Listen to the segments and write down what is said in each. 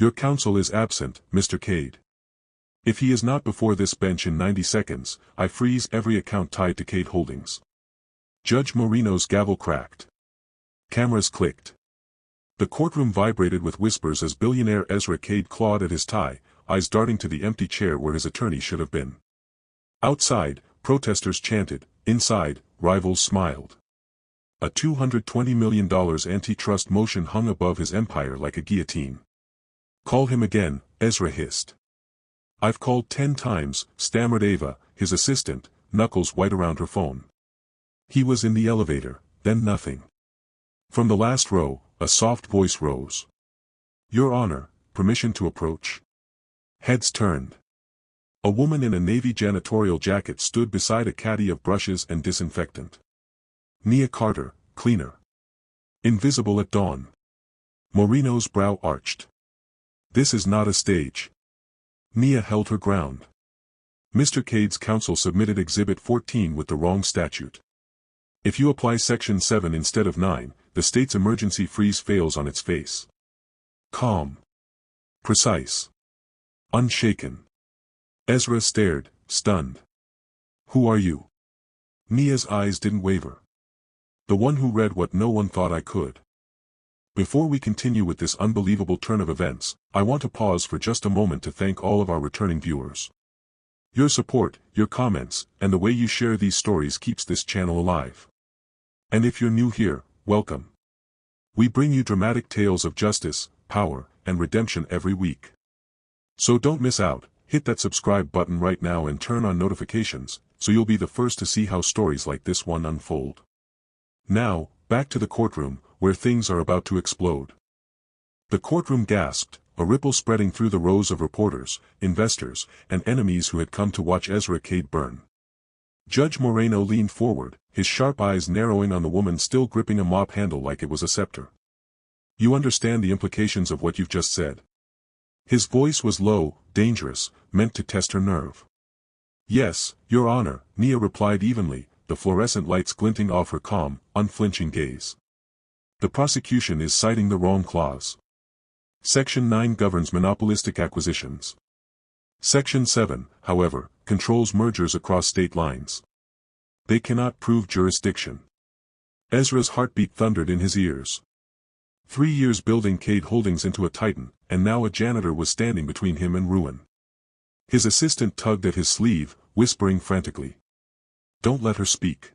Your counsel is absent, Mr. Kade. If he is not before this bench in 90 seconds, I freeze every account tied to Kade Holdings. Judge Moreno's gavel cracked. Cameras clicked. The courtroom vibrated with whispers as billionaire Ezra Kade clawed at his tie, eyes darting to the empty chair where his attorney should have been. Outside, protesters chanted. Inside, rivals smiled. A $220 million antitrust motion hung above his empire like a guillotine. Call him again, Ezra hissed. I've called 10 times, stammered Ava, his assistant, knuckles white around her phone. He was in the elevator, then nothing. From the last row, a soft voice rose. Your Honor, permission to approach? Heads turned. A woman in a navy janitorial jacket stood beside a caddy of brushes and disinfectant. Nia Carter, cleaner. Invisible at dawn. Moreno's brow arched. This is not a stage. Nia held her ground. Mr. Kade's counsel submitted Exhibit 14 with the wrong statute. If you apply Section 7 instead of 9, the state's emergency freeze fails on its face. Calm. Precise. Unshaken. Ezra stared, stunned. Who are you? Nia's eyes didn't waver. The one who read what no one thought I could. Before we continue with this unbelievable turn of events, I want to pause for just a moment to thank all of our returning viewers. Your support, your comments, and the way you share these stories keeps this channel alive. And if you're new here, welcome. We bring you dramatic tales of justice, power, and redemption every week. So don't miss out, hit that subscribe button right now and turn on notifications, so you'll be the first to see how stories like this one unfold. Now, back to the courtroom, where things are about to explode. The courtroom gasped, a ripple spreading through the rows of reporters, investors, and enemies who had come to watch Ezra Kade burn. Judge Moreno leaned forward, his sharp eyes narrowing on the woman still gripping a mop handle like it was a scepter. You understand the implications of what you've just said? His voice was low, dangerous, meant to test her nerve. Yes, Your Honor, Nia replied evenly, the fluorescent lights glinting off her calm, unflinching gaze. The prosecution is citing the wrong clause. Section 9 governs monopolistic acquisitions. Section 7, however, controls mergers across state lines. They cannot prove jurisdiction. Ezra's heartbeat thundered in his ears. 3 years building Kade Holdings into a titan, and now a janitor was standing between him and ruin. His assistant tugged at his sleeve, whispering frantically. Don't let her speak.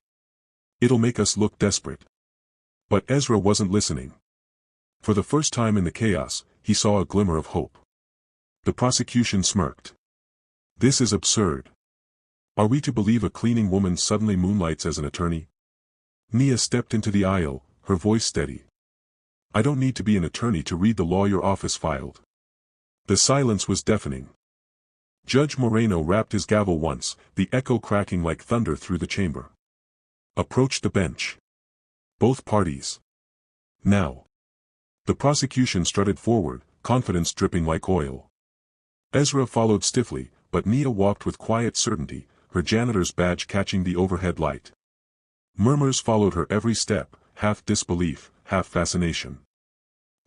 It'll make us look desperate. But Ezra wasn't listening. For the first time in the chaos, he saw a glimmer of hope. The prosecution smirked. This is absurd. Are we to believe a cleaning woman suddenly moonlights as an attorney? Nia stepped into the aisle, her voice steady. I don't need to be an attorney to read the law your office filed. The silence was deafening. Judge Moreno rapped his gavel once, the echo cracking like thunder through the chamber. Approached the bench. Both parties. Now. The prosecution strutted forward, confidence dripping like oil. Ezra followed stiffly, but Nia walked with quiet certainty, her janitor's badge catching the overhead light. Murmurs followed her every step, half disbelief, half fascination.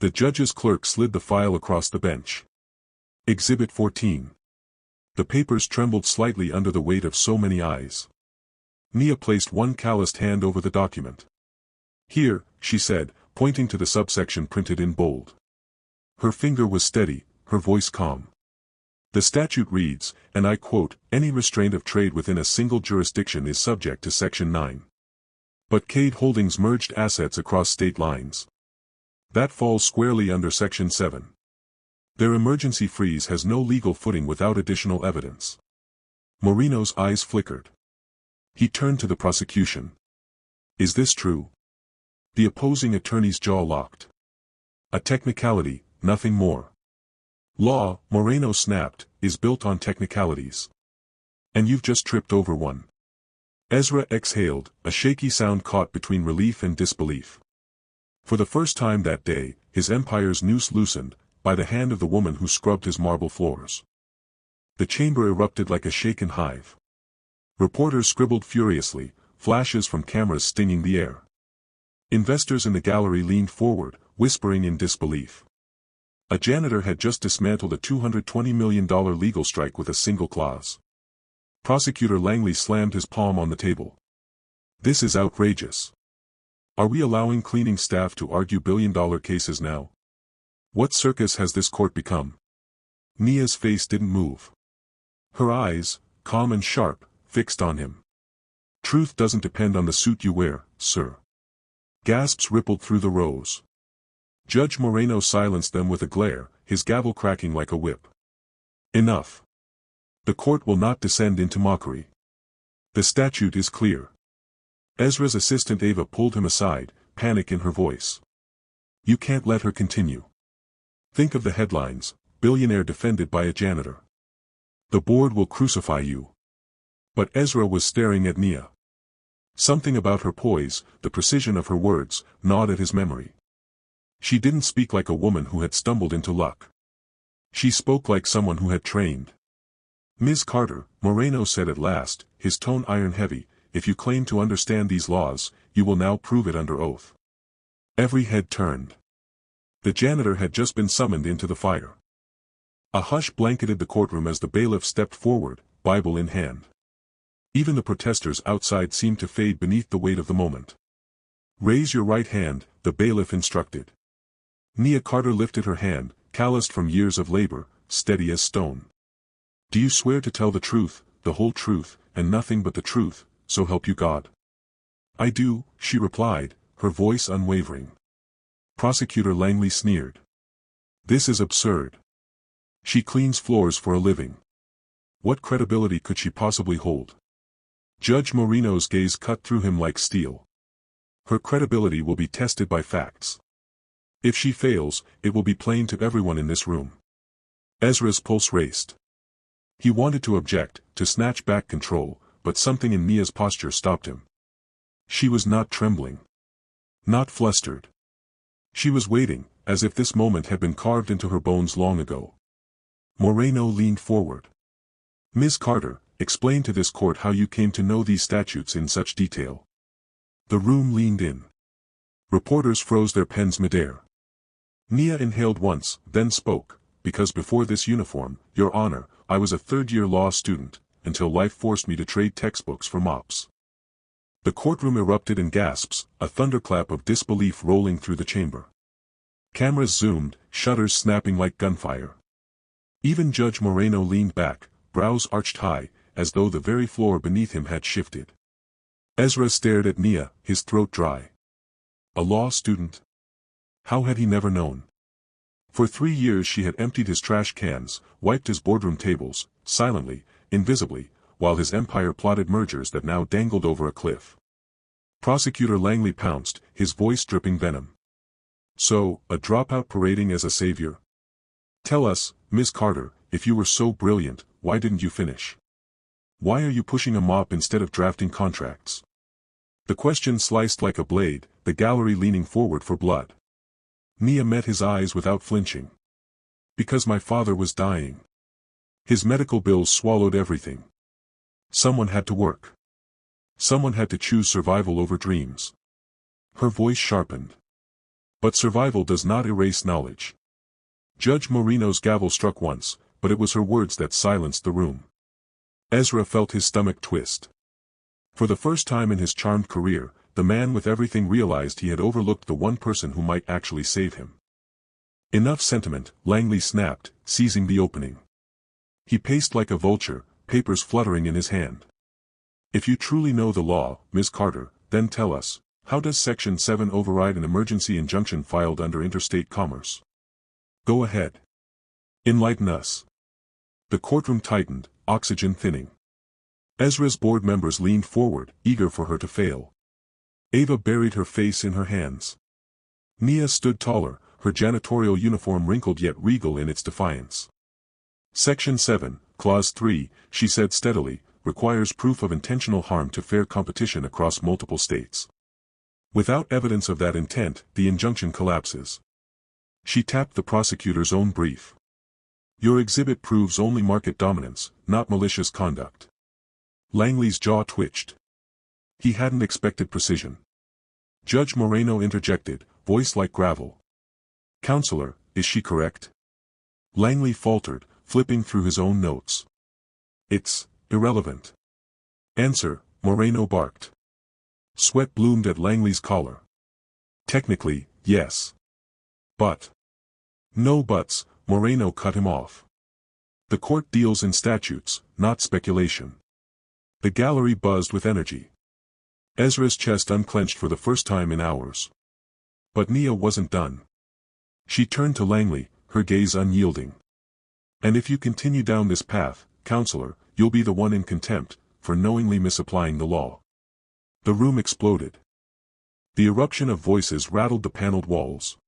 The judge's clerk slid the file across the bench. Exhibit 14. The papers trembled slightly under the weight of so many eyes. Nia placed one calloused hand over the document. Here, she said, pointing to the subsection printed in bold. Her finger was steady, her voice calm. The statute reads, and I quote, any restraint of trade within a single jurisdiction is subject to Section 9. But Kade Holdings merged assets across state lines. That falls squarely under Section 7. Their emergency freeze has no legal footing without additional evidence. Moreno's eyes flickered. He turned to the prosecution. Is this true? The opposing attorney's jaw locked. A technicality, nothing more. Law, Moreno snapped, is built on technicalities. And you've just tripped over one. Ezra exhaled, a shaky sound caught between relief and disbelief. For the first time that day, his empire's noose loosened, by the hand of the woman who scrubbed his marble floors. The chamber erupted like a shaken hive. Reporters scribbled furiously, flashes from cameras stinging the air. Investors in the gallery leaned forward, whispering in disbelief. A janitor had just dismantled a $220 million legal strike with a single clause. Prosecutor Langley slammed his palm on the table. This is outrageous. Are we allowing cleaning staff to argue billion-dollar cases now? What circus has this court become? Nia's face didn't move. Her eyes, calm and sharp, fixed on him. Truth doesn't depend on the suit you wear, sir. Gasps rippled through the rows. Judge Moreno silenced them with a glare, his gavel cracking like a whip. Enough. The court will not descend into mockery. The statute is clear. Ezra's assistant Ava pulled him aside, panic in her voice. You can't let her continue. Think of the headlines, billionaire defended by a janitor. The board will crucify you. But Ezra was staring at Nia. Something about her poise, the precision of her words, gnawed at his memory. She didn't speak like a woman who had stumbled into luck. She spoke like someone who had trained. Ms. Carter, Moreno said at last, his tone iron-heavy, if you claim to understand these laws, you will now prove it under oath. Every head turned. The janitor had just been summoned into the fire. A hush blanketed the courtroom as the bailiff stepped forward, Bible in hand. Even the protesters outside seemed to fade beneath the weight of the moment. Raise your right hand, the bailiff instructed. Nia Carter lifted her hand, calloused from years of labor, steady as stone. Do you swear to tell the truth, the whole truth, and nothing but the truth, so help you God? I do, she replied, her voice unwavering. Prosecutor Langley sneered. This is absurd. She cleans floors for a living. What credibility could she possibly hold? Judge Moreno's gaze cut through him like steel. Her credibility will be tested by facts. If she fails, it will be plain to everyone in this room. Ezra's pulse raced. He wanted to object, to snatch back control, but something in Nia's posture stopped him. She was not trembling. Not flustered. She was waiting, as if this moment had been carved into her bones long ago. Moreno leaned forward. Ms. Carter, explain to this court how you came to know these statutes in such detail. The room leaned in. Reporters froze their pens midair. Nia inhaled once, then spoke, because before this uniform, Your Honor, I was a third-year law student, until life forced me to trade textbooks for mops. The courtroom erupted in gasps, a thunderclap of disbelief rolling through the chamber. Cameras zoomed, shutters snapping like gunfire. Even Judge Moreno leaned back, brows arched high, as though the very floor beneath him had shifted. Ezra stared at Nia, his throat dry. A law student? How had he never known? For 3 years she had emptied his trash cans, wiped his boardroom tables, silently, invisibly, while his empire plotted mergers that now dangled over a cliff. Prosecutor Langley pounced, his voice dripping venom. So, a dropout parading as a savior? Tell us, Ms. Carter, if you were so brilliant, why didn't you finish? Why are you pushing a mop instead of drafting contracts? The question sliced like a blade, the gallery leaning forward for blood. Nia met his eyes without flinching. Because my father was dying. His medical bills swallowed everything. Someone had to work. Someone had to choose survival over dreams. Her voice sharpened. But survival does not erase knowledge. Judge Moreno's gavel struck once, but it was her words that silenced the room. Ezra felt his stomach twist. For the first time in his charmed career, the man with everything realized he had overlooked the one person who might actually save him. Enough sentiment, Langley snapped, seizing the opening. He paced like a vulture, papers fluttering in his hand. If you truly know the law, Ms. Carter, then tell us, how does Section 7 override an emergency injunction filed under interstate commerce? Go ahead. Enlighten us. The courtroom tightened, oxygen thinning. Ezra's board members leaned forward, eager for her to fail. Ava buried her face in her hands. Nia stood taller, her janitorial uniform wrinkled yet regal in its defiance. Section 7, Clause 3, she said steadily, requires proof of intentional harm to fair competition across multiple states. Without evidence of that intent, the injunction collapses. She tapped the prosecutor's own brief. Your exhibit proves only market dominance, not malicious conduct. Langley's jaw twitched. He hadn't expected precision. Judge Moreno interjected, voice like gravel. Counselor, is she correct? Langley faltered, flipping through his own notes. It's irrelevant. Answer, Moreno barked. Sweat bloomed at Langley's collar. Technically, yes. But. No buts, Moreno cut him off. The court deals in statutes, not speculation. The gallery buzzed with energy. Ezra's chest unclenched for the first time in hours. But Nia wasn't done. She turned to Langley, her gaze unyielding. And if you continue down this path, counselor, you'll be the one in contempt, for knowingly misapplying the law. The room exploded. The eruption of voices rattled the paneled walls.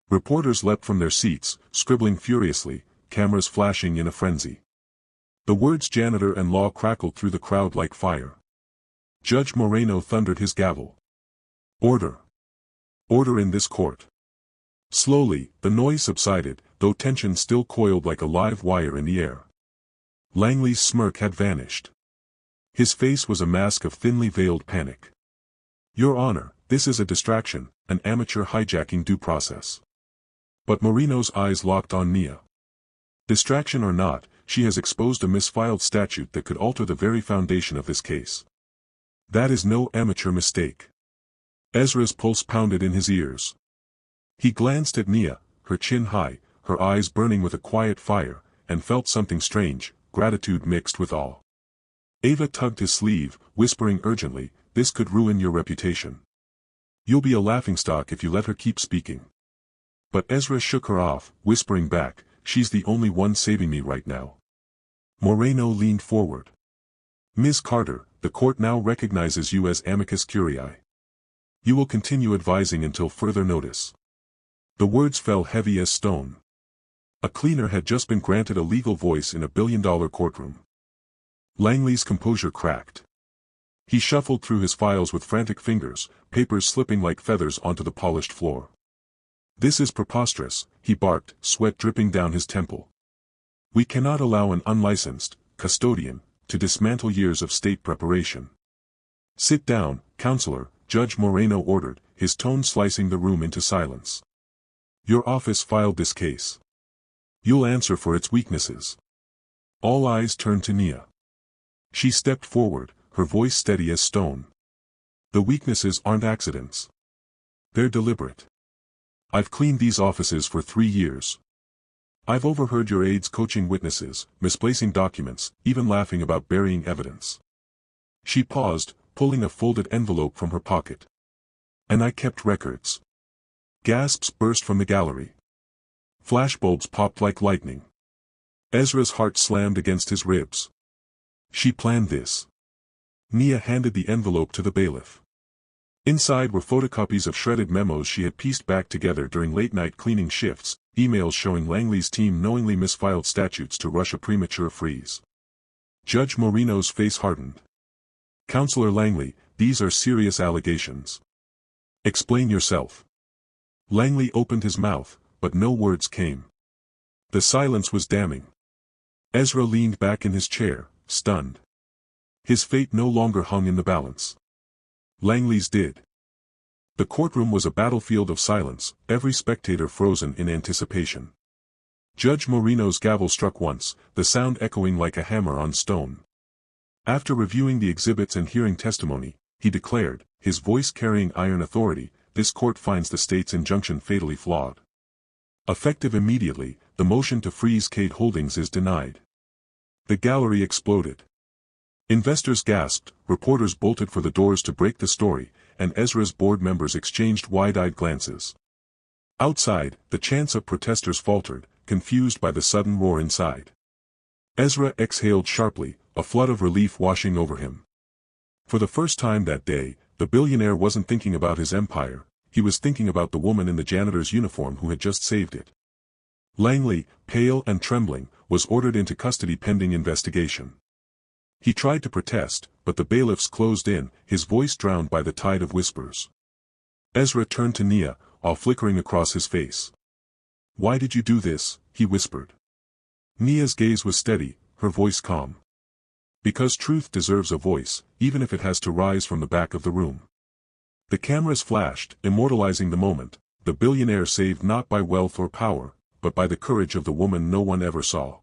Reporters leapt from their seats, scribbling furiously, cameras flashing in a frenzy. The words janitor and law crackled through the crowd like fire. Judge Moreno thundered his gavel. Order. Order in this court. Slowly, the noise subsided, though tension still coiled like a live wire in the air. Langley's smirk had vanished. His face was a mask of thinly veiled panic. Your Honor, this is a distraction, an amateur hijacking due process. But Moreno's eyes locked on Nia. Distraction or not, she has exposed a misfiled statute that could alter the very foundation of this case. That is no amateur mistake. Ezra's pulse pounded in his ears. He glanced at Nia, her chin high, her eyes burning with a quiet fire, and felt something strange, gratitude mixed with awe. Ava tugged his sleeve, whispering urgently, this could ruin your reputation. You'll be a laughingstock if you let her keep speaking. But Ezra shook her off, whispering back, she's the only one saving me right now. Moreno leaned forward. Ms. Carter, the court now recognizes you as amicus curiae. You will continue advising until further notice. The words fell heavy as stone. A cleaner had just been granted a legal voice in a billion-dollar courtroom. Langley's composure cracked. He shuffled through his files with frantic fingers, papers slipping like feathers onto the polished floor. This is preposterous, he barked, sweat dripping down his temple. We cannot allow an unlicensed custodian to dismantle years of state preparation. Sit down, counselor, Judge Moreno ordered, his tone slicing the room into silence. Your office filed this case. You'll answer for its weaknesses. All eyes turned to Nia. She stepped forward, her voice steady as stone. The weaknesses aren't accidents. They're deliberate. I've cleaned these offices for 3 years. I've overheard your aides coaching witnesses, misplacing documents, even laughing about burying evidence. She paused, pulling a folded envelope from her pocket. And I kept records. Gasps burst from the gallery. Flashbulbs popped like lightning. Ezra's heart slammed against his ribs. She planned this. Nia handed the envelope to the bailiff. Inside were photocopies of shredded memos she had pieced back together during late-night cleaning shifts, emails showing Langley's team knowingly misfiled statutes to rush a premature freeze. Judge Moreno's face hardened. Counselor Langley, these are serious allegations. Explain yourself. Langley opened his mouth, but no words came. The silence was damning. Ezra leaned back in his chair, stunned. His fate no longer hung in the balance. Langley's did. The courtroom was a battlefield of silence, every spectator frozen in anticipation. Judge Moreno's gavel struck once, the sound echoing like a hammer on stone. After reviewing the exhibits and hearing testimony, he declared, his voice carrying iron authority, this court finds the state's injunction fatally flawed. Effective immediately, the motion to freeze Kade Holdings is denied. The gallery exploded. Investors gasped, reporters bolted for the doors to break the story, and Ezra's board members exchanged wide-eyed glances. Outside, the chants of protesters faltered, confused by the sudden roar inside. Ezra exhaled sharply, a flood of relief washing over him. For the first time that day, the billionaire wasn't thinking about his empire, he was thinking about the woman in the janitor's uniform who had just saved it. Langley, pale and trembling, was ordered into custody pending investigation. He tried to protest, but the bailiffs closed in, his voice drowned by the tide of whispers. Ezra turned to Nia, awe flickering across his face. Why did you do this? He whispered. Nia's gaze was steady, her voice calm. Because truth deserves a voice, even if it has to rise from the back of the room. The cameras flashed, immortalizing the moment, the billionaire saved not by wealth or power, but but by the courage of the woman no one ever saw.